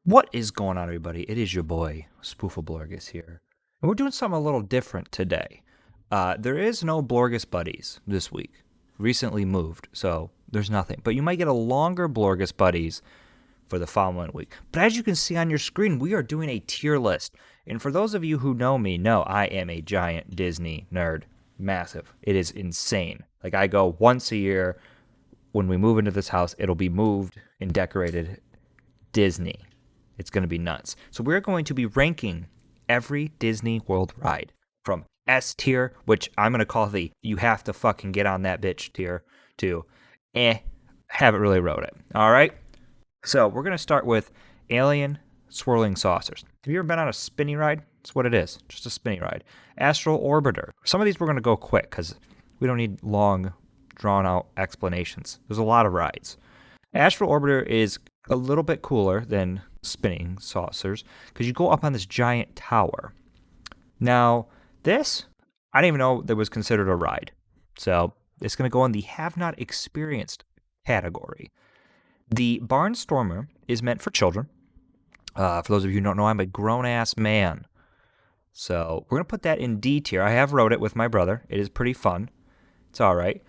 What is going on, everybody? It is your boy, Spoofleblorgus here. And we're doing something a little different today. There is no Blorgus Buddies this week. Recently moved, so there's nothing. But you might get a longer Blorgus Buddies for the following week. But as you can see on your screen, we are doing a tier list. And for those of you who know me, know I am a giant Disney nerd. Massive. It is insane. Like, I go once a year. When we move into this house, it'll be moved and decorated Disney. It's going to be nuts. So we're going to be ranking every Disney World ride from S tier, which I'm going to call the you have to fucking get on that bitch tier, to haven't really rode it. All right? So we're going to start with Alien Swirling Saucers. Have you ever been on a spinny ride? That's what it is. Just a spinny ride. Astral Orbiter. Some of these we're going to go quick because we don't need long, drawn-out explanations. There's a lot of rides. Astral Orbiter is a little bit cooler than spinning saucers because you go up on this giant tower. Now, this, I didn't even know that was considered a ride. So it's going to go in the have not experienced category. The Barnstormer is meant for children. For those of you who don't know, I'm a grown-ass man. So we're going to put that in D tier. I have rode it with my brother. It is pretty fun. It's all right.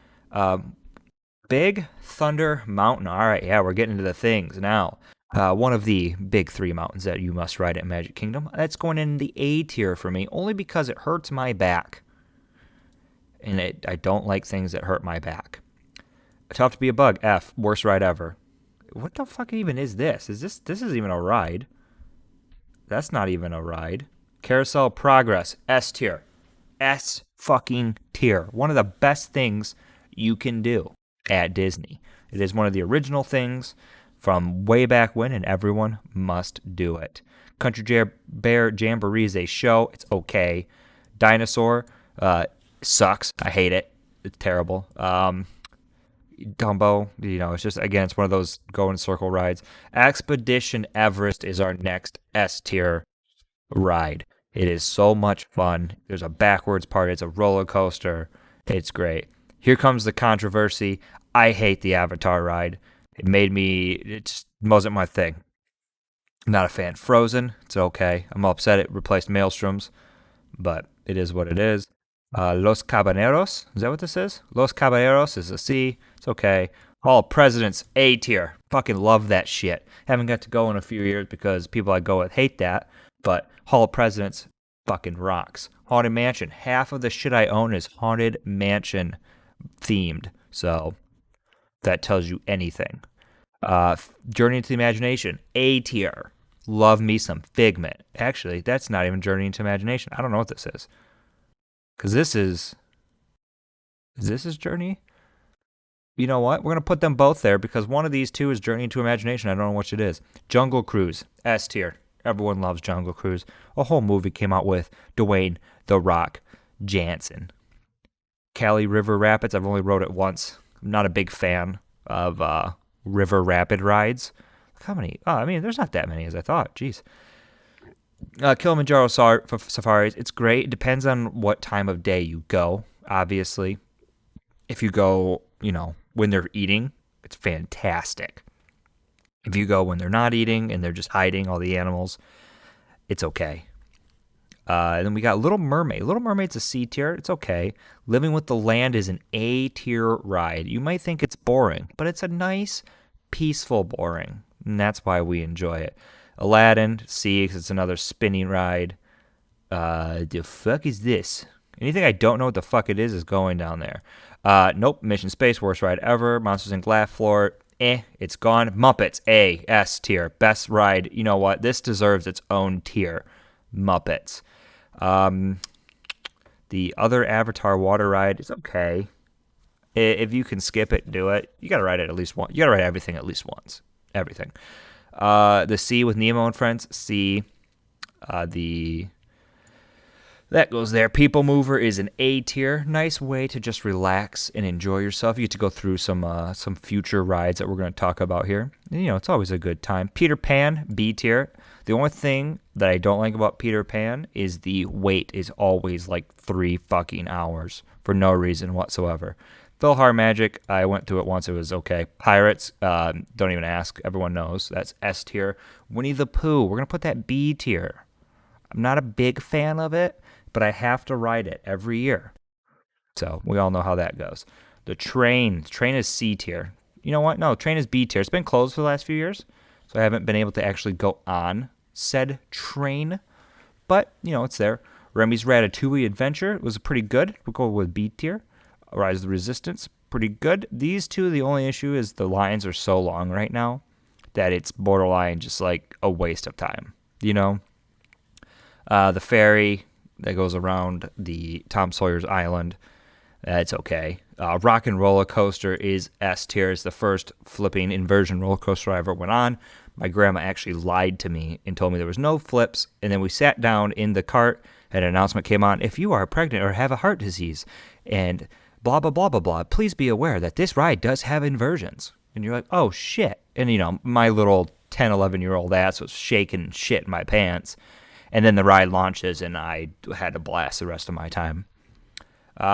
Big Thunder Mountain. All right, yeah, we're getting into the things now. One of the big three mountains that you must ride at Magic Kingdom. That's going in the A tier for me, only because it hurts my back. And I don't like things that hurt my back. Tough to be a bug. F. Worst ride ever. What the fuck even is this? This is even a ride? That's not even a ride. Carousel Progress. S tier. S fucking tier. One of the best things you can do at Disney. It is one of the original things from way back when, and everyone must do it. Country Bear Jamboree is a show. It's okay. Dinosaur sucks. I hate it. It's terrible. Dumbo, it's just, again, it's one of those go in circle rides. Expedition Everest is our next S tier ride. It is so much fun. There's a backwards part. It's a roller coaster. It's great. Here comes the controversy. I hate the Avatar ride. It just wasn't my thing. I'm not a fan. Frozen, it's okay. I'm upset it replaced Maelstroms, but it is what it is. Los Caballeros, is that what this is? Los Caballeros is a C. It's okay. Hall of Presidents, A tier. Fucking love that shit. Haven't got to go in a few years because people I go with hate that, but Hall of Presidents fucking rocks. Haunted Mansion. Half of the shit I own is Haunted Mansion themed, so that tells you anything. Journey into the Imagination, A tier. Love me some Figment. Actually, that's not even Journey into Imagination. I don't know what this is. Because is this Journey? You know what? We're going to put them both there because one of these two is Journey into Imagination. I don't know which it is. Jungle Cruise, S tier. Everyone loves Jungle Cruise. A whole movie came out with Dwayne "The Rock" Johnson. Cali River Rapids, I've only rode it once. I'm not a big fan of river rapid rides. How many? There's not that many as I thought. Jeez. Kilimanjaro safaris, it's great. It depends on what time of day you go, obviously. If you go, when they're eating, it's fantastic. If you go when they're not eating and they're just hiding all the animals, it's okay. And then we got Little Mermaid. Little Mermaid's a C tier. It's okay. Living with the Land is an A tier ride. You might think it's boring, but it's a nice, peaceful boring. And that's why we enjoy it. Aladdin, C, because it's another spinning ride. The fuck is this? Anything I don't know what the fuck it is going down there. Nope. Mission Space, worst ride ever. Monsters Inc. Laugh Floor, it's gone. Muppets, A, S tier. Best ride. You know what? This deserves its own tier. Muppets. The other Avatar water ride is okay. If you can skip it, do it. You gotta ride it at least once. You gotta ride everything at least once. Everything. The Sea with Nemo and Friends, C. That goes there. People Mover is an A tier. Nice way to just relax and enjoy yourself. You get to go through some future rides that we're going to talk about here. And, it's always a good time. Peter Pan, B tier. The only thing that I don't like about Peter Pan is the wait is always like 3 fucking hours for no reason whatsoever. PhilharMagic, I went through it once. It was okay. Pirates, don't even ask. Everyone knows. That's S tier. Winnie the Pooh, we're going to put that B tier. I'm not a big fan of it, but I have to ride it every year. So we all know how that goes. The train is C tier. You know what? No, train is B tier. It's been closed for the last few years, so I haven't been able to actually go on said train. But, it's there. Remy's Ratatouille Adventure was pretty good. We'll go with B tier. Rise of the Resistance, pretty good. These two, the only issue is the lines are so long right now that it's borderline just like a waste of time. The ferry that goes around the Tom Sawyer's Island, it's okay. Rock and Roller Coaster is S tier. It's the first flipping inversion roller coaster I ever went on. My grandma actually lied to me and told me there was no flips, and then we sat down in the cart, and an announcement came on, if you are pregnant or have a heart disease, and blah, blah, blah, blah, blah, please be aware that this ride does have inversions. And you're like, oh, shit. And, my little 10, 11-year-old ass was shaking shit in my pants. And then the ride launches, and I had a blast the rest of my time.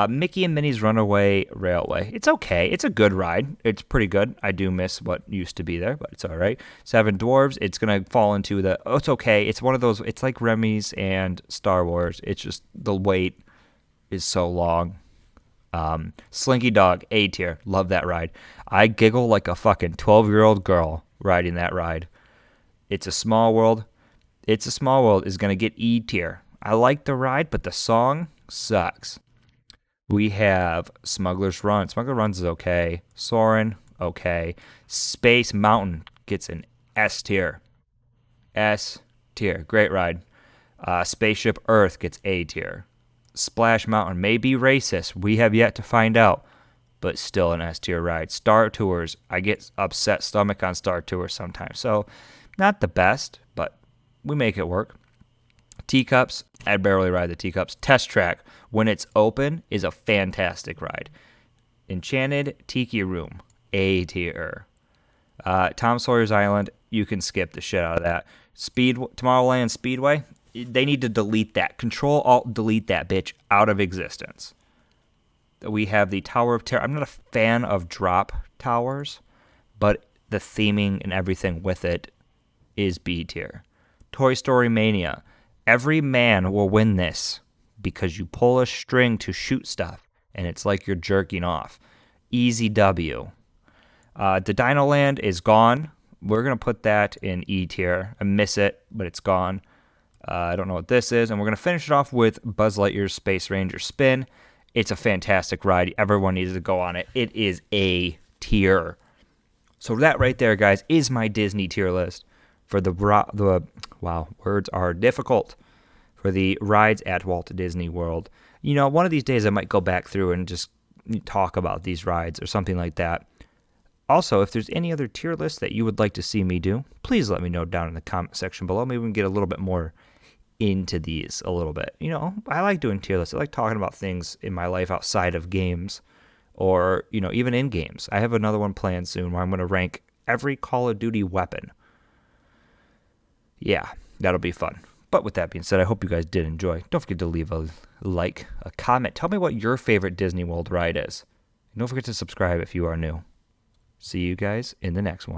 Mickey and Minnie's Runaway Railway. It's okay. It's a good ride. It's pretty good. I do miss what used to be there, but it's all right. Seven Dwarves. It's going to fall into it's okay. It's one of those, it's like Remy's and Star Wars. It's just the wait is so long. Slinky Dog, A tier. Love that ride. I giggle like a fucking 12-year-old girl riding that ride. It's a Small World. It's a Small World is going to get E tier. I like the ride, but the song sucks. We have Smuggler's Run. Smuggler's Run is okay. Soarin', okay. Space Mountain gets an S tier. S tier. Great ride. Spaceship Earth gets A tier. Splash Mountain may be racist. We have yet to find out, but still an S tier ride. Star Tours. I get upset stomach on Star Tours sometimes. So not the best, but we make it work. Teacups. I barely ride the Teacups. Test Track, when it's open, is a fantastic ride. Enchanted Tiki Room, A tier. Tom Sawyer's Island, you can skip the shit out of that. Tomorrowland Speedway, they need to delete that. Control-Alt-Delete that bitch out of existence. We have the Tower of Terror. I'm not a fan of drop towers, but the theming and everything with it is B tier. Toy Story Mania. Every man will win this because you pull a string to shoot stuff, and it's like you're jerking off. Easy W. The Dino Land is gone. We're going to put that in E tier. I miss it, but it's gone. I don't know what this is. And we're going to finish it off with Buzz Lightyear's Space Ranger Spin. It's a fantastic ride. Everyone needs to go on it. It is A tier. So that right there, guys, is my Disney tier list for wow, words are difficult, for the rides at Walt Disney World. One of these days I might go back through and just talk about these rides or something like that. Also, if there's any other tier lists that you would like to see me do, please let me know down in the comment section below. Maybe we can get a little bit more into these a little bit. I like doing tier lists. I like talking about things in my life outside of games or, even in games. I have another one planned soon where I'm going to rank every Call of Duty weapon. Yeah, that'll be fun. But with that being said, I hope you guys did enjoy. Don't forget to leave a like, a comment. Tell me what your favorite Disney World ride is. And don't forget to subscribe if you are new. See you guys in the next one.